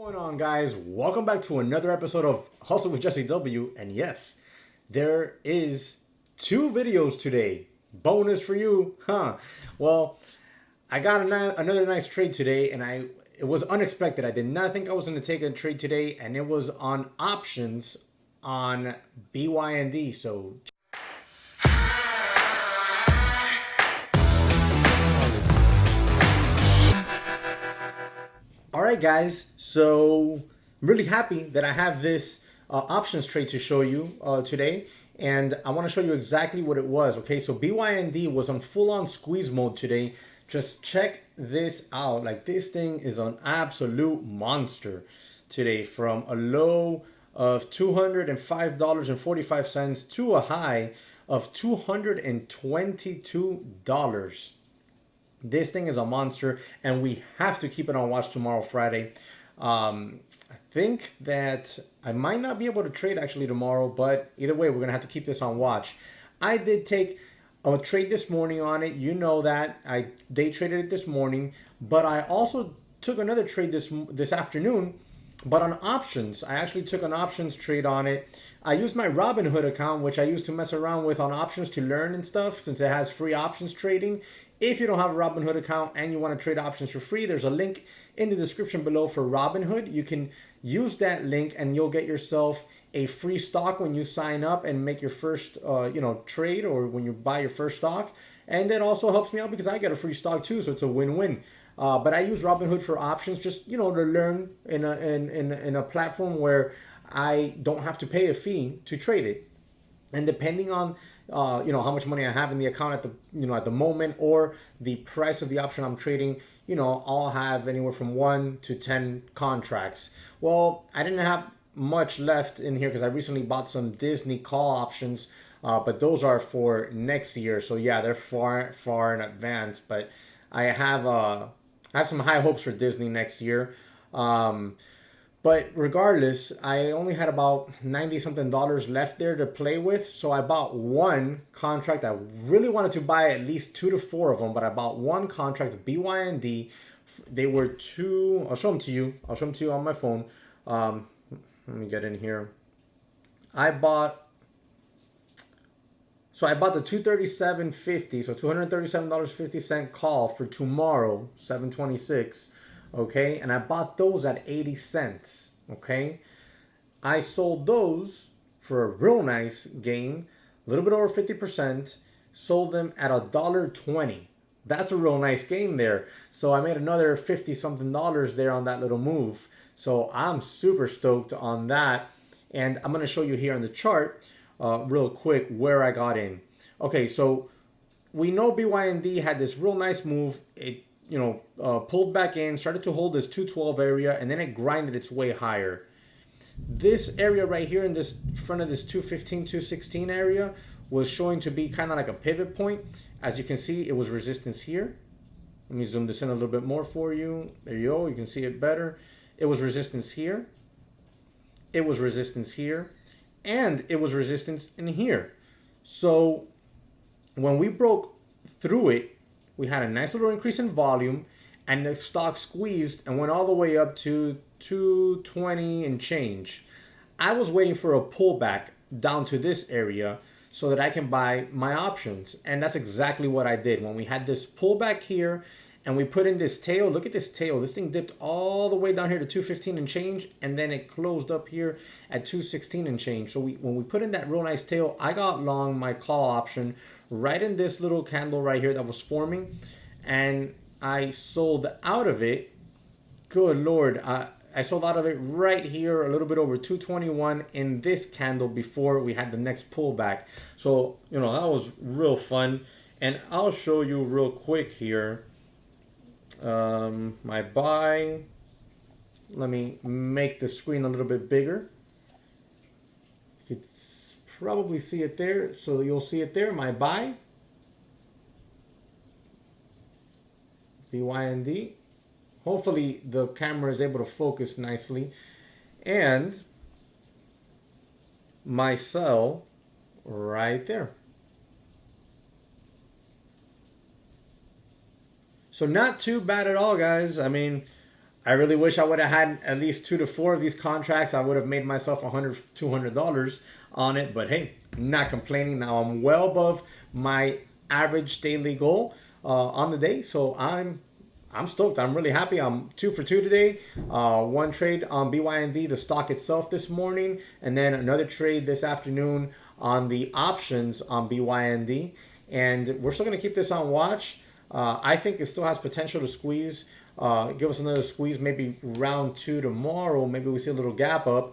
What's going on, guys? Welcome back to another episode of Hustle with JesseW. And yes, there is two videos today. Bonus for you, huh? Well, I got another nice trade today, and it was unexpected. I did not think I was going to take a trade today, and it was on options on BYND. So all right, guys. So I'm really happy that I have this options trade to show you today, and I want to show you exactly what it was. Okay, so BYND was on full-on squeeze mode today. Just check this out. Like, this thing is an absolute monster today, from a low of $205.45 to a high of $222. This thing is a monster, and we have to keep it on watch tomorrow, Friday. I think that I might not be able to trade actually tomorrow, but either way, we're going to have to keep this on watch. I did take a trade this morning on it. You know that. I day traded it this morning, but I also took another trade this afternoon, but on options. I actually took an options trade on it. I used my Robinhood account, which I used to mess around with on options to learn and stuff, since it has free options trading. If you don't have a Robinhood account and you want to trade options for free, there's a link in the description below for Robinhood. You can use that link and you'll get yourself a free stock when you sign up and make your first trade, or when you buy your first stock. And that also helps me out because I get a free stock too, so it's a win-win. But I use Robinhood for options, just to learn in a platform where I don't have to pay a fee to trade it. And depending on how much money I have in the account at the moment, or the price of the option I'm trading, I'll have anywhere from 1 to 10 contracts. Well, I didn't have much left in here because I recently bought some Disney call options, but those are for next year. So yeah, they're far in advance. But I have some high hopes for Disney next year. But regardless, I only had about 90 something dollars left there to play with. So I bought one contract. I really wanted to buy at least 2 to 4 of them, but I bought one contract of BYND. They were two. I'll show them to you. I'll show them to you on my phone. Let me get in here. I bought the 237.50, so $237.50 call for tomorrow, 7/26. Okay, and I bought those at 80 cents. Okay, I sold those for a real nice gain, a little bit over 50%. Sold them at $1.20. That's a real nice gain there. So I made another 50 something dollars there on that little move. So I'm super stoked on that, and I'm gonna show you here on the chart real quick where I got in. Okay, so we know BYND had this real nice move. It pulled back in, started to hold this 212 area, and then it grinded its way higher. This area right here in this front of this 215, 216 area was showing to be kind of like a pivot point. As you can see, it was resistance here. Let me zoom this in a little bit more for you. There you go. You can see it better. It was resistance here. It was resistance here. And it was resistance in here. So when we broke through it, we had a nice little increase in volume, and the stock squeezed and went all the way up to 220 and change. I was waiting for a pullback down to this area so that I can buy my options, and that's exactly what I did. When we had this pullback here and we put in this tail, look at this tail. This thing dipped all the way down here to 215 and change, and then it closed up here at 216 and change. So when we put in that real nice tail, I got long my call option right in this little candle right here that was forming, and I sold out of it. Good Lord. I sold out of it right here, a little bit over 221 in this candle before we had the next pullback. So, that was real fun. And I'll show you real quick here my buy. Let me make the screen a little bit bigger. You could probably see it there. So you'll see it there, my buy. BYND. Hopefully the camera is able to focus nicely. And my sell right there. So not too bad at all, guys. I mean, I really wish I would have had at least 2 to 4 of these contracts. I would have made myself $100, $200 on it. But hey, I'm not complaining. Now I'm well above my average daily goal on the day. So I'm stoked. I'm really happy. I'm 2 for 2 today. One trade on BYND, the stock itself this morning, and then another trade this afternoon on the options on BYND. And we're still going to keep this on watch. I think it still has potential to squeeze. Give us another squeeze, maybe round 2 tomorrow. Maybe we see a little gap up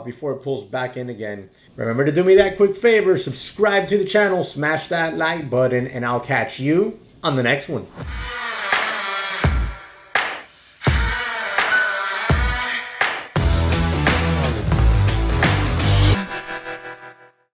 before it pulls back in again. Remember to do me that quick favor. Subscribe to the channel. Smash that like button. And I'll catch you on the next one.